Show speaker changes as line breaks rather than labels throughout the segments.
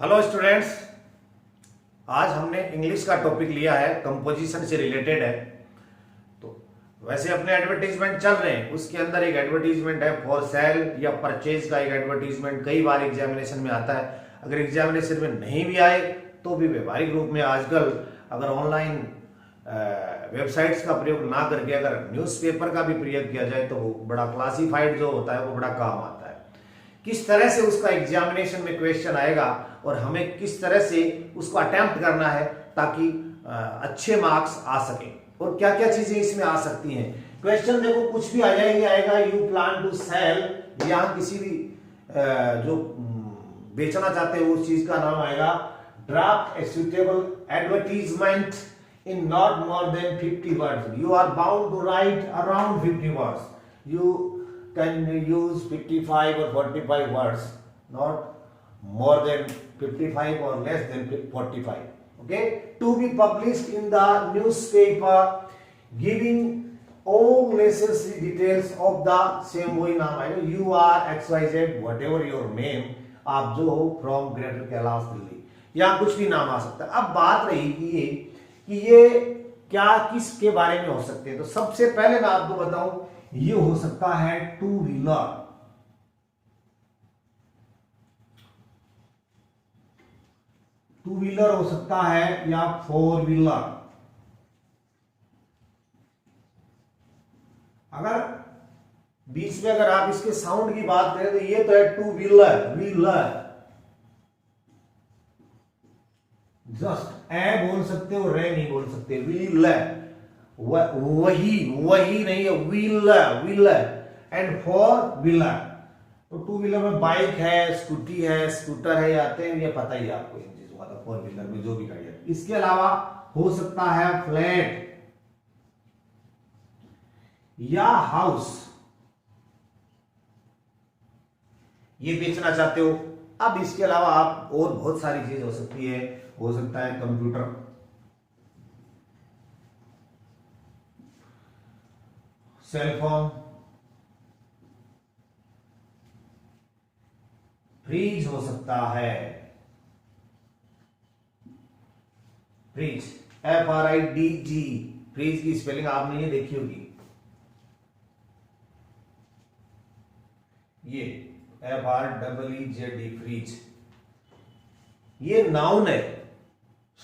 Hello students, आज हमने English का टॉपिक लिया है, कंपोजिशन से रिलेटेड है। तो वैसे अपने एडवर्टीजमेंट चल रहे हैं, उसके अंदर एक एडवर्टीजमेंट है फॉर सेल या परचेज का एक एडवर्टीजमेंट कई बार एग्जामिनेशन में आता है। अगर एग्जामिनेशन में नहीं भी आए तो भी व्यवहारिक रूप में आजकल अगर ऑनलाइन वेबसाइट्स का प्रयोग ना करके अगर न्यूज़पेपर का भी प्रयोग किया जाए तो वो बड़ा क्लासिफाइड जो होता है वो बड़ा काम आता है। किस तरह से उसका एग्जामिनेशन में क्वेश्चन आएगा और हमें किस तरह से उसको अटेम्प्ट करना है ताकि अच्छे मार्क्स आ सके, और क्या क्या चीजें इसमें आ सकती हैं। क्वेश्चन देखो कुछ भी आ जाएगा, आएगा यू प्लान टू सेल, या किसी भी जो बेचना चाहते हो उस चीज का नाम आएगा। Draft a suitable advertisement in not more than 50 words. You are bound to write around 50 words. You can use 55 or 45 words, not more than 55 or less than 45. Okay? To be published in the newspaper, giving all necessary details of the same. वही नाम आएगा, you are XYZ, whatever your name, आप जो हो from Greater Kailash Delhi, या कुछ भी नाम आ सकता है। अब बात रही कि ये क्या किसके बारे में हो सकते हैं। तो सबसे पहले मैं आपको बताऊं, ये हो सकता है टू व्हीलर। टू व्हीलर हो सकता है या फोर व्हीलर। अगर बीच में अगर आप इसके साउंड की बात करें तो ये तो है two wheeler, wheeler just a बोल सकते हो, रे नहीं बोल सकते। व्हील वही नहीं है, wheeler wheeler. And four wheeler, तो टू व्हीलर में बाइक है, स्कूटी है, स्कूटर है, आते हैं, ये पता ही है आपको इन चीजों का। फोर व्हीलर में जो भी गाड़ी है, इसके अलावा हो सकता है फ्लैट या हाउस, ये बेचना चाहते हो। अब इसके अलावा आप और बहुत सारी चीज हो सकती है, हो सकता है कंप्यूटर, सेलफोन, फ्रिज हो सकता है, फ्रिज FRIDG, फ्रिज की स्पेलिंग आपने ये देखी होगी, ये FREEZ, फ्रिज। ये नाउन है,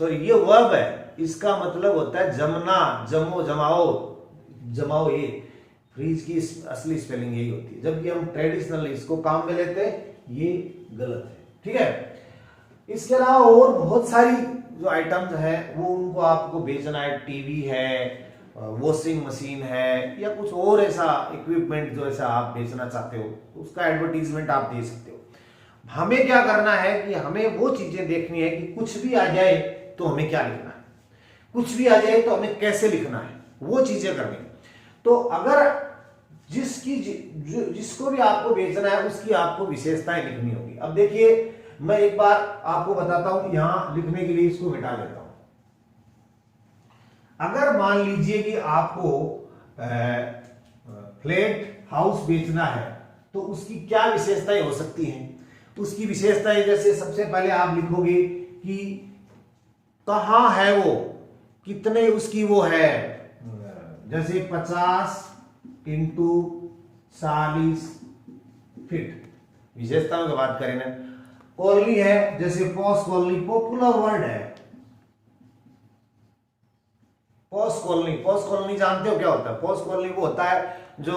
सॉरी ये वर्ब है, इसका मतलब होता है जमना, जमो, जमाओ, जमाओ। ये फ्रीज की असली स्पेलिंग यही होती है। जबकि हम ट्रेडिशनल इसको काम में लेते हैं, ये गलत है, ठीक है। इसके अलावा और बहुत सारी जो आइटम्स हैं वो उनको आपको बेचना है। टीवी है, वॉशिंग मशीन है, या कुछ और ऐसा इक्विपमेंट जो ऐसा आप बेचना चाहते हो, तो उसका एडवर्टीजमेंट आप दे सकते हो। हमें क्या करना है कि हमें वो चीजें देखनी है कि कुछ भी आ जाए तो हमें क्या लिखना है, कुछ भी आ जाए तो हमें कैसे लिखना है, वो चीजें करनी है। तो अगर जिसको भी आपको बेचना है उसकी आपको विशेषताएं लिखनी होगी। अब देखिए, मैं एक बार आपको बताता हूं, यहां लिखने के लिए इसको मिटा देता हूं। अगर मान लीजिए कि आपको फ्लैट हाउस बेचना है तो उसकी क्या विशेषताएं हो सकती हैं। उसकी विशेषताएं जैसे सबसे पहले आप लिखोगे कि कहां है वो, कितने उसकी वो है, जैसे 50 इंटू 40 फीट, विशेषताओं की बात करें ना। कॉलोनी है, जैसे पॉश कॉलोनी, पॉपुलर वर्ड है पॉश कॉलोनी। पॉश कॉलोनी जानते हो क्या होता है? पॉश कॉलोनी वो होता है जो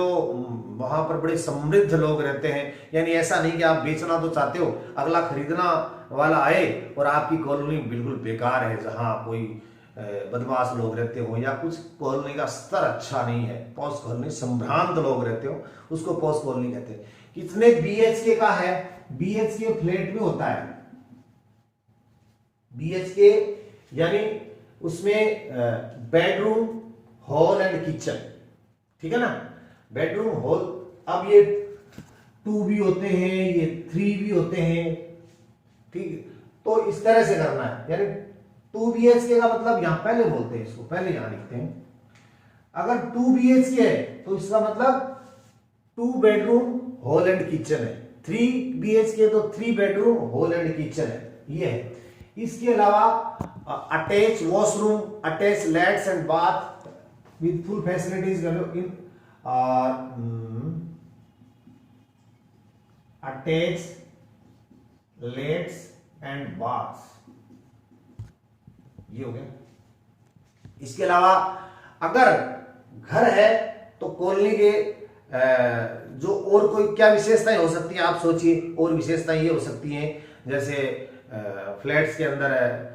वहां पर बड़े समृद्ध लोग रहते हैं। यानी ऐसा नहीं कि आप बेचना तो चाहते हो, अगला खरीदना वाला आए और आपकी कॉलोनी बिल्कुल बेकार है, जहां कोई बदमाश लोग रहते हो, या कुछ कॉलोनी का स्तर अच्छा नहीं है, पॉश कॉलोनी, संभ्रांत लोग रहते हो, उसको पॉश कॉलोनी कहते हैं। कितने BHK का है? BHK फ्लैट में होता है। BHK यानी उसमें बेडरूम, हॉल एंड किचन, ठीक है ना, बेडरूम, हॉल। अब ये 2 भी होते हैं, ये 3 भी होते हैं, ठीक है। तो इस तरह से करना है, यानी 2 BHK का मतलब यहां पहले बोलते हैं, इसको पहले यहां लिखते हैं। अगर 2 BHK है तो इसका मतलब 2 बेडरूम, हॉल एंड किचन है, 3 BHK तो 3 बेडरूम हॉल एंड किचन है, ये है। इसके अलावा attach washroom, attach let's end bath with full facilities in attach let's end bath, ये हो गया। इसके अलावा अगर घर है तो कॉलोनी के जो और कोई क्या विशेषताएं हो सकती हैं आप सोचिए। और विशेषताएं ये हो सकती हैं जैसे फ्लैट्स के अंदर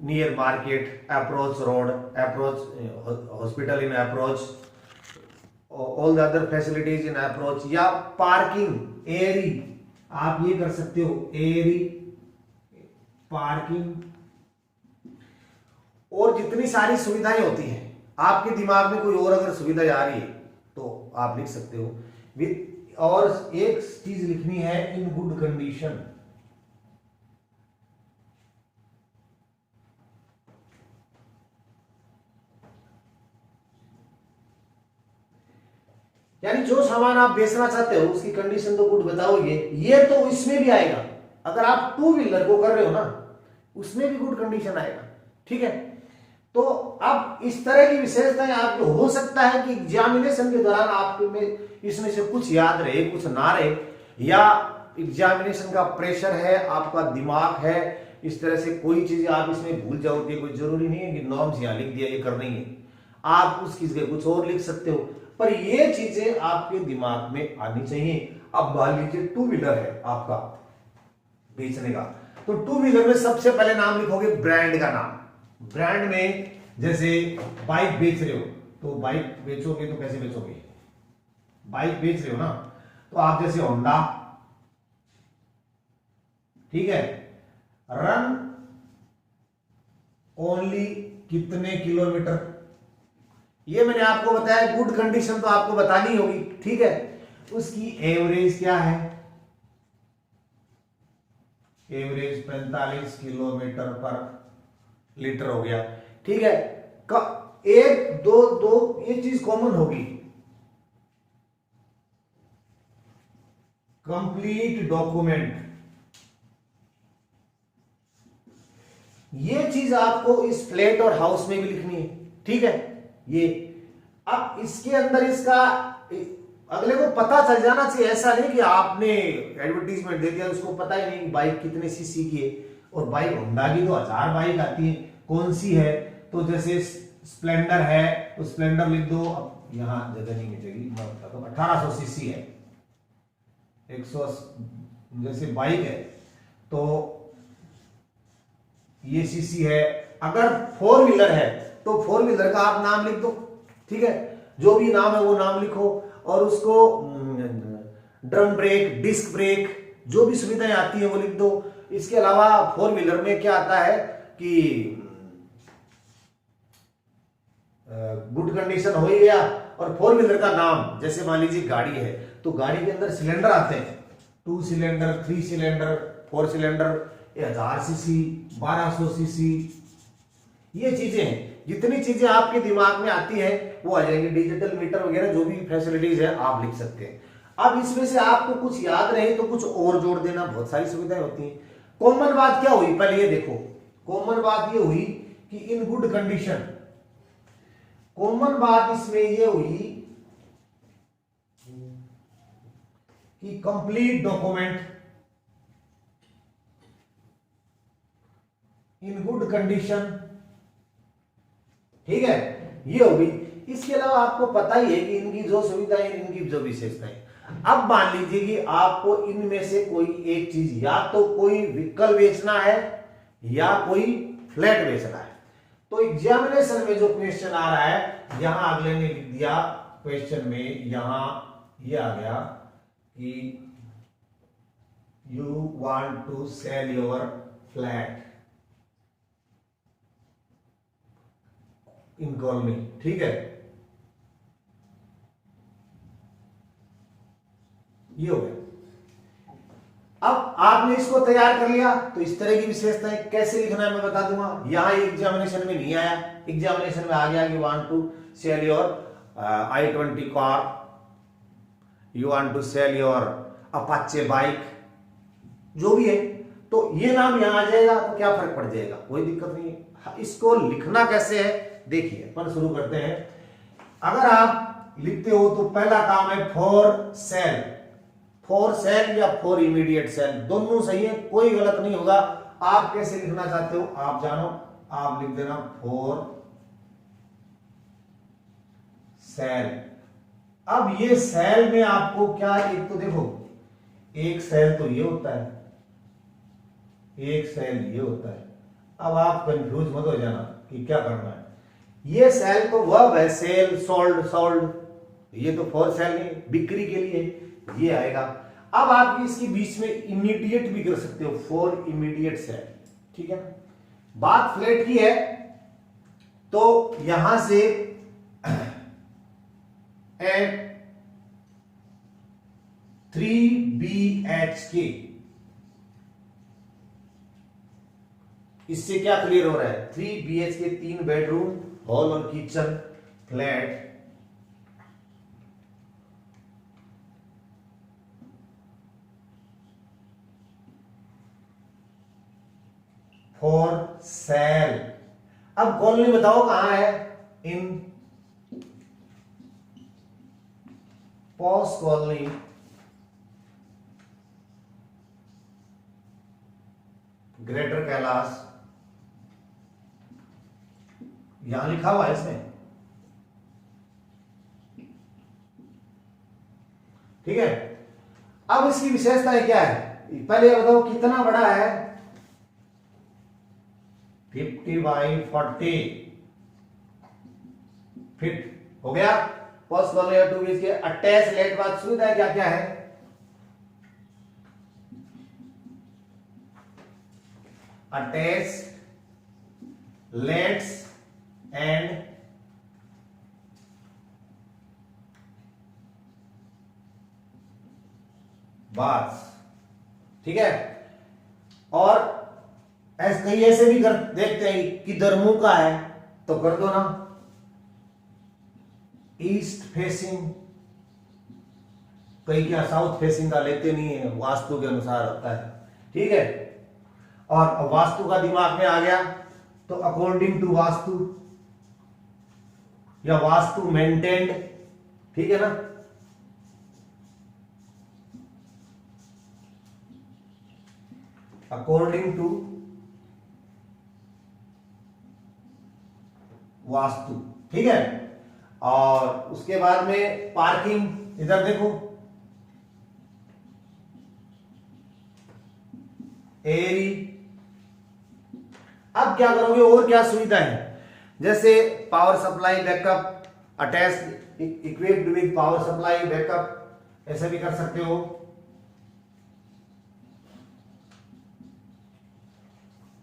near market, approach road, approach hospital in approach, all the other facilities in approach, या पार्किंग एरी, आप ये कर सकते हो एरी पार्किंग। और जितनी सारी सुविधाएं होती हैं आपके दिमाग में कोई और अगर सुविधा आ रही है तो आप लिख सकते हो विद, और एक चीज लिखनी है इन गुड कंडीशन। यानी जो सामान आप बेचना चाहते हो उसकी कंडीशन तो गुड बताओगे, ये तो इसमें भी आएगा। अगर आप टू व्हीलर को कर रहे हो ना उसमें भी गुड कंडीशन आएगा, ठीक है। तो अब इस तरह की विशेषताएं आपको हो सकता है कि एग्जामिनेशन के दौरान आपके में इसमें से कुछ याद रहे कुछ ना रहे, या एग्जामिनेशन का प्रेशर है, आपका दिमाग है, इस तरह से कोई चीज आप इसमें भूल जाओगे। कोई जरूरी नहीं है कि नॉर्म्स यहां लिख दिया ये करना ही है, आप उसकी जगह कुछ और लिख सकते हो, पर ये चीजें आपके दिमाग में आनी चाहिए। अब मान लीजिए टू व्हीलर है आपका बेचने का, तो टू व्हीलर में सबसे पहले नाम लिखोगे ब्रांड का नाम। ब्रांड में जैसे बाइक बेच रहे हो तो बाइक बेचोगे तो कैसे बेचोगे, बाइक बेच रहे हो ना तो आप जैसे होंडा, ठीक है, रन ओनली कितने किलोमीटर, ये मैंने आपको बताया। गुड कंडीशन तो आपको बतानी होगी, ठीक है। उसकी एवरेज क्या है, एवरेज 45 किलोमीटर पर लीटर हो गया, ठीक है। एक दो ये चीज कॉमन होगी, कंप्लीट डॉक्यूमेंट, ये चीज आपको इस फ्लैट और हाउस में भी लिखनी है, ठीक है। ये अब इसके अंदर इसका अगले को पता चल जाना चाहिए, ऐसा नहीं कि आपने एडवर्टीजमेंट दे दिया उसको पता ही नहीं बाइक कितने सीसी की है। और बाइक होंडा की तो 1000 बाइक आती है, कौन सी है, तो जैसे स्प्लेंडर है तो स्प्लेंडर लिख दो। अब यहां जगह नहीं मिलेगी, मैं बताता हूं 1800 सीसी है, 100 जैसे बाइक है तो ये सीसी है। अगर फोर व्हीलर है तो फोर व्हीलर का आप नाम लिख दो, ठीक है, जो भी नाम है वो नाम लिखो, और उसको ड्रम ब्रेक, डिस्क ब्रेक, जो भी सुविधाएं आती है वो लिख दो। इसके अलावा फोर व्हीलर में क्या आता है कि गुड कंडीशन हो ही गया, और फोर व्हीलर का नाम, जैसे मान लीजिए गाड़ी है तो गाड़ी के अंदर सिलेंडर आते हैं, 2 cylinder, 3 cylinder, 4 cylinder, 1000 CC, 1200 CC, ये चीजें हैं। जितनी चीजें आपके दिमाग में आती हैं वो आ जाएंगी। डिजिटल मीटर वगैरह जो भी फैसिलिटीज है आप लिख सकते हैं। अब इसमें से आपको कुछ याद रहे तो कुछ और जोड़ देना, बहुत सारी सुविधाएं होती हैं। कॉमन बात क्या हुई, पहले ये देखो, कॉमन बात ये हुई कि इन गुड कंडीशन, कॉमन बात इसमें ये हुई कि complete document in good condition, ठीक है, ये होगी। इसके अलावा आपको पता ही है कि इनकी जो सुविधाएं, इनकी जो विशेषताएं। अब मान लीजिए कि आपको इनमें से कोई एक चीज, या तो कोई व्हीकल बेचना है या कोई फ्लैट बेचना है, तो एग्जामिनेशन में जो क्वेश्चन आ रहा है, यहां अगले ने लिख दिया क्वेश्चन में, यहां ये आ गया कि you want to sell your flat in colony, ठीक है, ये हो गया। अब आपने इसको तैयार कर लिया तो इस तरह की विशेषताएं कैसे लिखना है मैं बता दूंगा। यहां एग्जामिनेशन में नहीं आया, एग्जामिनेशन में आ गया कि want to sell your i20 car, you want to sell your Apache bike, जो भी है, तो ये नाम यहां आ जाएगा तो क्या फर्क पड़ जाएगा, कोई दिक्कत नहीं है। इसको लिखना कैसे है देखिए, अपन शुरू करते हैं। अगर आप लिखते हो तो पहला काम है फॉर सेल, फॉर सेल या फॉर इमीडिएट सेल, दोनों सही है, कोई गलत नहीं होगा। आप कैसे लिखना चाहते हो आप जानो, आप लिख देना फॉर सेल। अब ये सेल में आपको क्या, एक तो देखो, एक सेल तो ये होता है, एक सेल ये होता है। अब आप कंफ्यूज मत हो जाना कि क्या करना है। ये सेल तो वर्ब है, सेल, सोल्ड, सोल्ड, ये तो फॉर सेल नहीं, बिक्री के लिए ये आएगा। अब आप इसके बीच में इमीडिएट भी कर सकते हो, फॉर इमीडिएट सेल, ठीक है ना। बात फ्लैट की है तो यहां से एट 3 BHK, इससे क्या क्लियर हो रहा है, 3 BHK, 3 बेडरूम, हॉल और किचन फ्लैट, फॉर सेल। अब कॉलोनी बताओ कहां है, इन पॉस कॉलोनी, ग्रेटर कैलाश, यहां लिखा हुआ है इसमें, ठीक है। अब इसकी विशेषताएं क्या है, पहले बताओ कितना बड़ा है, 50x40 फीट हो गया। फर्स्ट कॉलोनी 2 BHK, अटैच लेट बात सुविधा क्या क्या है, अटैच लेट्स एंड बाथ्स, ठीक है। और कई ऐसे भी कर देखते हैं कि मुंह का है तो कर दो ना ईस्ट फेसिंग, कई क्या साउथ फेसिंग का लेते नहीं है, वास्तु के अनुसार होता है, ठीक है। और वास्तु का दिमाग में आ गया तो अकॉर्डिंग टू वास्तु या वास्तु मेंटेन्ड, ठीक है ना। अकॉर्डिंग टू वास्तु, ठीक है। और उसके बाद में पार्किंग, इधर देखो, एरी। अब क्या करोगे, और क्या सुविधा है, जैसे power supply backup, attach equipped with power supply backup, ऐसे भी कर सकते हो।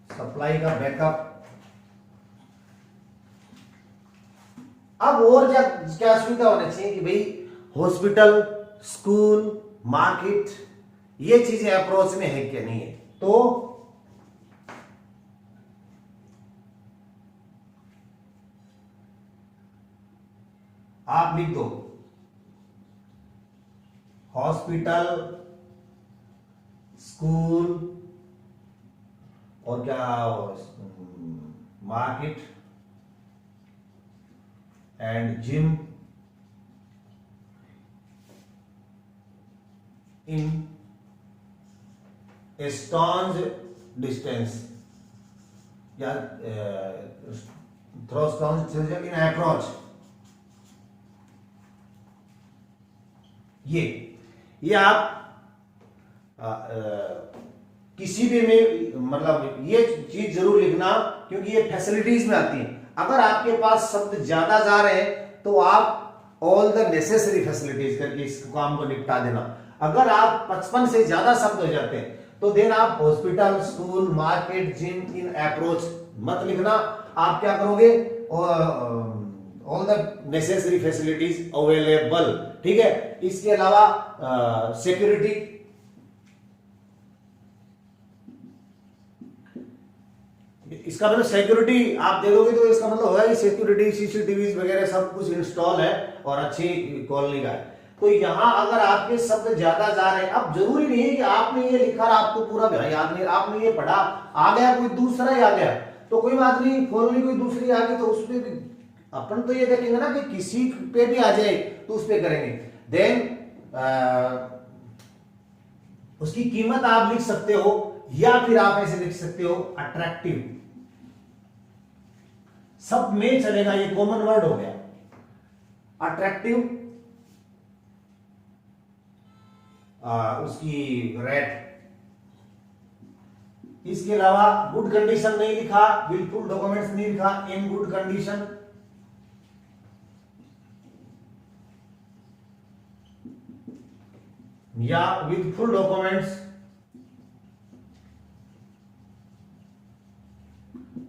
सप्लाई का बैकअप। अब और क्या सुविधा होना चाहिए कि भाई हॉस्पिटल, स्कूल, मार्केट, ये चीजें अप्रोच में है क्या नहीं है, तो आप लिख दो हॉस्पिटल, स्कूल और क्या, market and gym in stones distance या थ्रो स्टोन्स इन अप्रोच। ये आप किसी भी में, मतलब ये चीज जरूर लिखना क्योंकि ये फैसिलिटीज में आती है। अगर आपके पास शब्द ज्यादा जा रहे हैं तो आप ऑल द नेसेसरी फैसिलिटीज करके इस काम को निपटा देना। अगर आप 55 से ज्यादा शब्द हो जाते हैं तो देन आप hospital, school, market, gym in approach मत लिखना। आप क्या करोगे, all the necessary facilities available, ठीक है। इसके अलावा सिक्योरिटी, इसका मतलब सिक्योरिटी आप दे दोगे तो इसका मतलब होगा कि सिक्योरिटी, सीसीटीवी वगैरह सब कुछ इंस्टॉल है और अच्छी कॉलोनी का है। तो यहां अगर आपके शब्द ज्यादा जा रहे हैं, अब जरूरी नहीं है कि आपने ये लिखा और आपको पूरा याद नहीं, आपने ये पढ़ा, आ गया कोई दूसरा ही आ गया तो कोई बात नहीं, फॉर्मूले कोई दूसरी आ गई तो उस पर भी अपन तो ये देखेंगे ना कि किसी पे भी आ जाए तो उस पे करेंगे। देन उसकी कीमत आप लिख सकते हो या फिर आप ऐसे लिख सकते हो अट्रैक्टिव, सब में चलेगा, ये कॉमन वर्ड हो गया अट्रैक्टिव। उसकी रेट, इसके अलावा गुड कंडीशन नहीं लिखा, बिल्कुल डॉक्यूमेंट्स नहीं लिखा, इन गुड कंडीशन, या विद फुल डॉक्यूमेंट्स।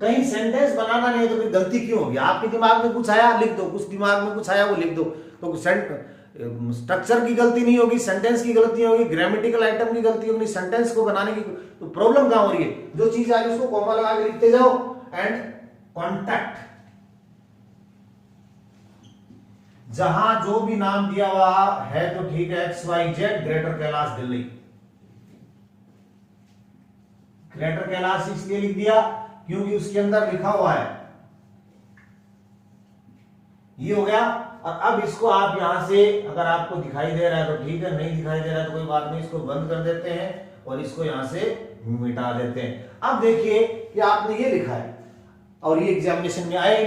कहीं सेंटेंस बनाना नहीं है तो फिर गलती क्यों होगी? आपके दिमाग में कुछ आया लिख दो, कुछ दिमाग में कुछ आया वो लिख दो, तो स्ट्रक्चर की गलती नहीं होगी, सेंटेंस की गलती नहीं होगी, ग्रामेटिकल आइटम की गलती होगी, सेंटेंस को बनाने की तो प्रॉब्लम कहां हो रही है? जो चीज आ रही है उसको कॉमा लगा के लिखते जाओ। एंड कॉन्टैक्ट, जहां जो भी नाम दिया हुआ है तो ठीक है, XYZ greater Kailash Delhi, greater Kailash इसलिए लिख दिया क्योंकि उसके अंदर लिखा हुआ है, ये हो गया। और अब इसको आप यहां से अगर आपको दिखाई दे रहा है तो ठीक है, नहीं दिखाई दे रहा है तो कोई बात नहीं, इसको बंद कर देते हैं और इसको यहां से मिटा देते हैं। अब देखिए कि आपने ये लिखा है और ये एग्जामिनेशन में आया,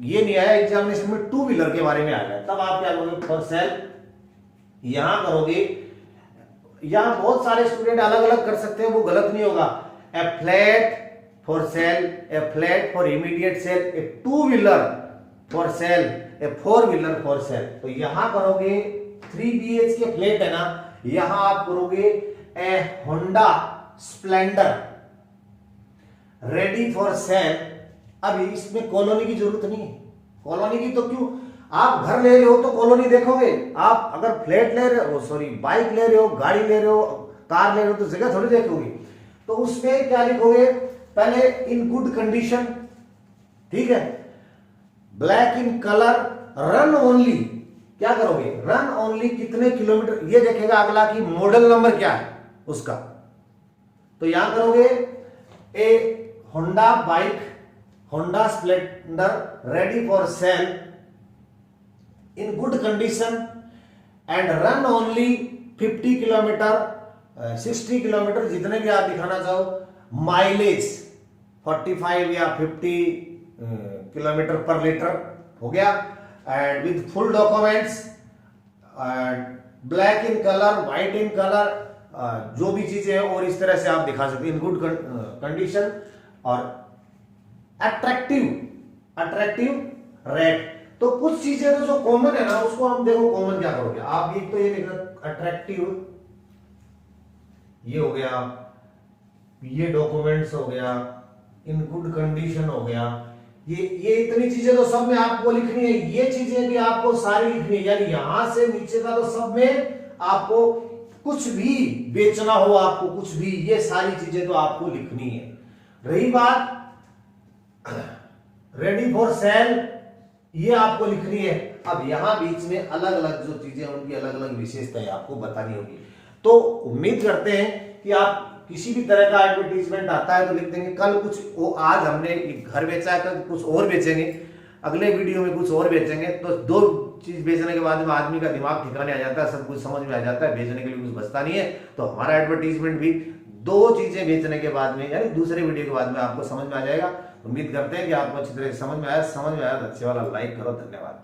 ये नहीं आया एग्जामिनेशन में, टू व्हीलर के बारे में आ गया, तब आप क्या करोगे? फॉर सेल यहां करोगे। यहां बहुत सारे स्टूडेंट अलग अलग कर सकते हैं, वो गलत नहीं होगा। A flat for sale, a flat for immediate sale, a two wheeler for sale, a four wheeler for sale. तो यहां करोगे 3 BHK फ्लैट है ना, यहां आप करोगे a Honda Splendor ready for sale. अब इसमें कॉलोनी की जरूरत नहीं है, कॉलोनी की तो क्यों, आप घर ले रहे हो तो कॉलोनी देखोगे, आप अगर फ्लैट ले रहे हो, सॉरी बाइक ले रहे हो, गाड़ी ले रहे हो, कार ले रहे हो तो जगह थोड़ी देखोगे। तो उसमें क्या लिखोगे? पहले इन गुड कंडीशन, ठीक है, black in colour, run only, क्या करोगे? रन ओनली कितने किलोमीटर, ये देखेगा अगला कि मॉडल नंबर क्या है उसका, तो यहां करोगे a Honda bike, Honda Splendor ready for sale in good condition and run only 50 kilometre, 60 kilometre, जितने भी आप दिखाना चाहो। माइलेज 45 या 50 किलोमीटर पर लीटर हो गया। And with full documents, black in colour, white in colour, जो भी चीजें हैं और इस तरह से आप दिखा सकते हैं इन गुड कंडीशन। और अट्रैक्टिव, अट्रैक्टिव रेट, तो कुछ चीजें जो कॉमन है ना उसको हम देखो कॉमन क्या करोगे आप, एक तो ये लिखना अट्रैक्टिव, ये हो गया, ये डॉक्यूमेंट्स हो गया, इन गुड कंडीशन हो गया, ये इतनी चीजें तो सब में आपको लिखनी है, ये चीजें भी आपको सारी लिखनी है, यानी यहां से नीचे का तो सब में आपको कुछ भी बेचना हो, आपको कुछ भी, ये सारी चीजें तो आपको लिखनी है। रही बात रेडी फॉर सेल, ये आपको लिखनी है। अब यहां बीच में अलग अलग जो चीजें उनकी अलग अलग विशेषताएं आपको बतानी होगी। तो उम्मीद करते हैं कि आप किसी भी तरह का एडवर्टीजमेंट आता है तो लिख देंगे। कल कुछ वो, आज हमने घर बेचा है, कल कुछ और बेचेंगे, अगले वीडियो में कुछ और बेचेंगे। तो दो चीज बेचने के बाद में आदमी का दिमाग ठिकाने आ जाता है, सब कुछ समझ में आ जाता है, बेचने के लिए कुछ बचता नहीं है। तो हमारा एडवर्टीजमेंट भी दो चीजें बेचने के बाद में, यानी दूसरे वीडियो के बाद में आपको समझ में आ जाएगा। उम्मीद करते हैं कि आपको अच्छी तरह से समझ में आया तो अच्छे वाला लाइक करो। धन्यवाद।